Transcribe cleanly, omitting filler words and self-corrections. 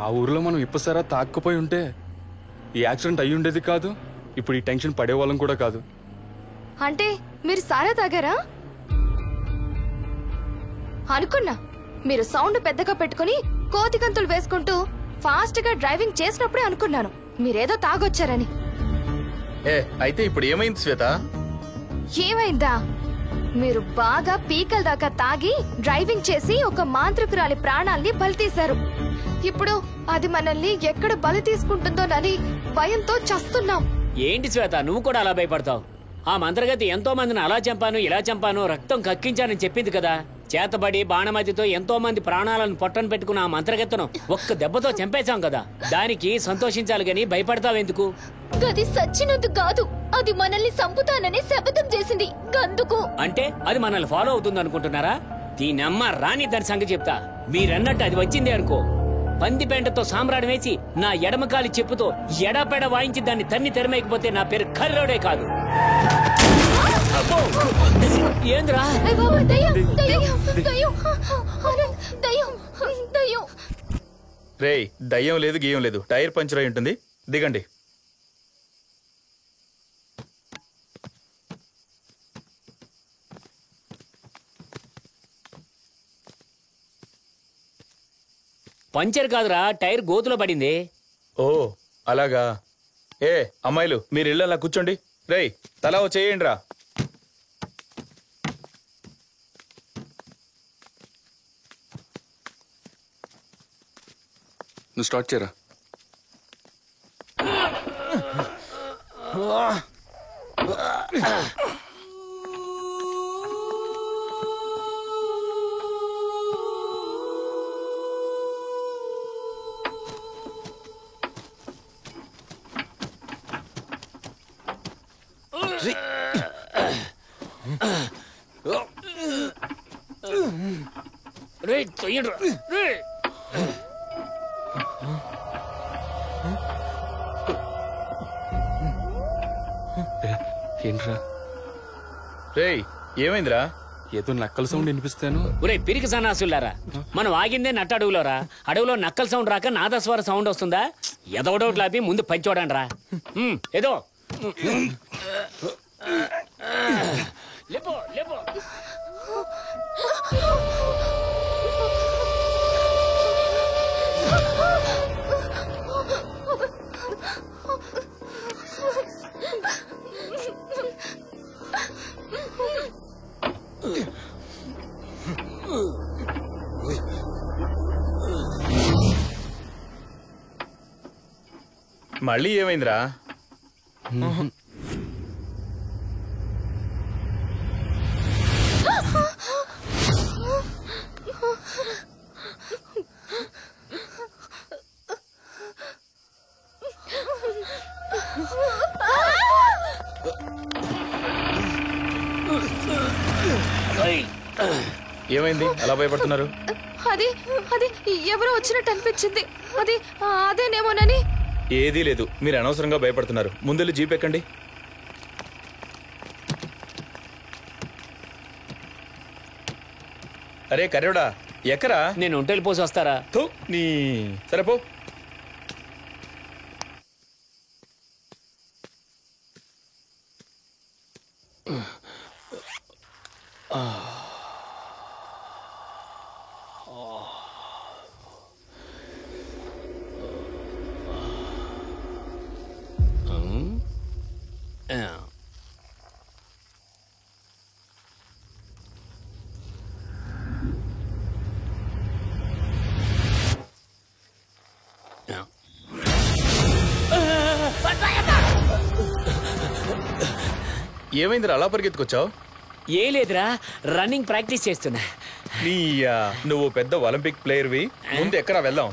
ఆ ఊర్లో మనం ఇప్పసారా తాక్కుపోయి ఉంటే ఈ యాక్సిడెంట్ అయ్యి ఉండేది కాదు, ఇప్పుడు ఈ టెన్షన్ పడేవాళ్ళం కూడా కాదు. అంటే మీరు సారా తాగారా? అనుకున్నా మీరు సౌండ్ పెద్దగా పెట్టుకుని కోతి గంతులు వేసుకుంటూ ఫాస్ట్ గా డ్రైవింగ్ చేసినప్పుడే అనుకున్నాను మీరేదో తాగొచ్చారని. అయితే ఇప్పుడు ఏమైంది శ్వేత? ఏమైందా? మీరు బాగా పీకల దాకా తాగి డ్రైవింగ్ చేసి ఒక మాంత్రికురాలి ప్రాణాల్ని బలి తీశారు. ఇప్పుడు అది మనల్ని ఎక్కడ బలి తీసుకుంటుందోనని భయంతో చస్తున్నాం. ఏంటి శ్వేత, నువ్వు కూడా అలా భయపడతావు? ఆ మంత్రగతి ఎంతో మందిని అలా చంపాను ఇలా చంపాను రక్తం కక్కించానని చెప్పింది కదా. చేతబడి బాణమతితో ఎంతో మంది ప్రాణాలను పొట్టను పెట్టుకున్న ఆ మంత్రగత్తను ఒక్క దెబ్బతో చంపేశాం కదా. దానికి సంతోషించాలి గాని భయపడతావెందుకు? గది సచ్చినట్టు కాదు, అది మనల్ని సంపుతానని శపథం చేసింది గందుకు. అంటే అది మనల్ని ఫాలో అవుతుంది అనుకుంటున్నారా? దీనమ్మ రాని దాని సంగతి చెప్తా. మీరన్నట్టు అది వచ్చింది అనుకో, పంది పెంటతో సామ్రాడు వేసి నా ఎడమకాలి చెప్పుతో ఎడపెడ వాయించి దాన్ని తన్ని తెరమేకపోతే నా పేరు కర్రోడే కాదు. ఏంద్రా? రేయ్, దయ్యం లేదు గీయం లేదు, టైర్ పంచర్ అయి ఉంటుంది, దిగండి. పంచర్ కాదురా, టైర్ గోతులో పడింది. ఓ అలాగా. అమ్మాయిలు మీరు ఇళ్ళ అలా కూర్చోండి. రేయ్, తలా చేయండి రా. నువ్వు స్టార్ట్ చేయరా. ఏంట్రా? రేయ్, ఏమైందిరా? ఏదో నక్కల సౌండ్ వినిపిస్తాను. ఒరే పిరికి సన్నాసులారా, మనం ఆగిందే నట్ట అడవులోరా. అడవులో నక్కల సౌండ్ రాక నాదస్వర సౌండ్ వస్తుందా? ఎదవడోట్లాపి ముందు పని చూడండి రా. ఏదో లేపో లేపో. మళ్ళీ ఏమైందిరా? ఏమైంది అలా భయపడుతున్నారు? అది అది ఎవరో వచ్చినట్టు అనిపించింది. అది అదేనేమోనని. ఏదీ లేదు, మీరు అనవసరంగా భయపడుతున్నారు. ముందెళ్ళి జీప్ ఎక్కండి. అరే కర్రోడా, ఎక్కరా? నేను ఒంటెలు పోసి వస్తారా? నీ సరేపో. ఏమైందిరా అలా పరిగెత్తుకొచ్చావు? ఏ లేదురా, రన్నింగ్ ప్రాక్టీస్ చేస్తున్నా. నువ్వు పెద్ద ఒలింపిక్ ప్లేయర్వి, ముందు ఎక్కడా వెళ్దాం.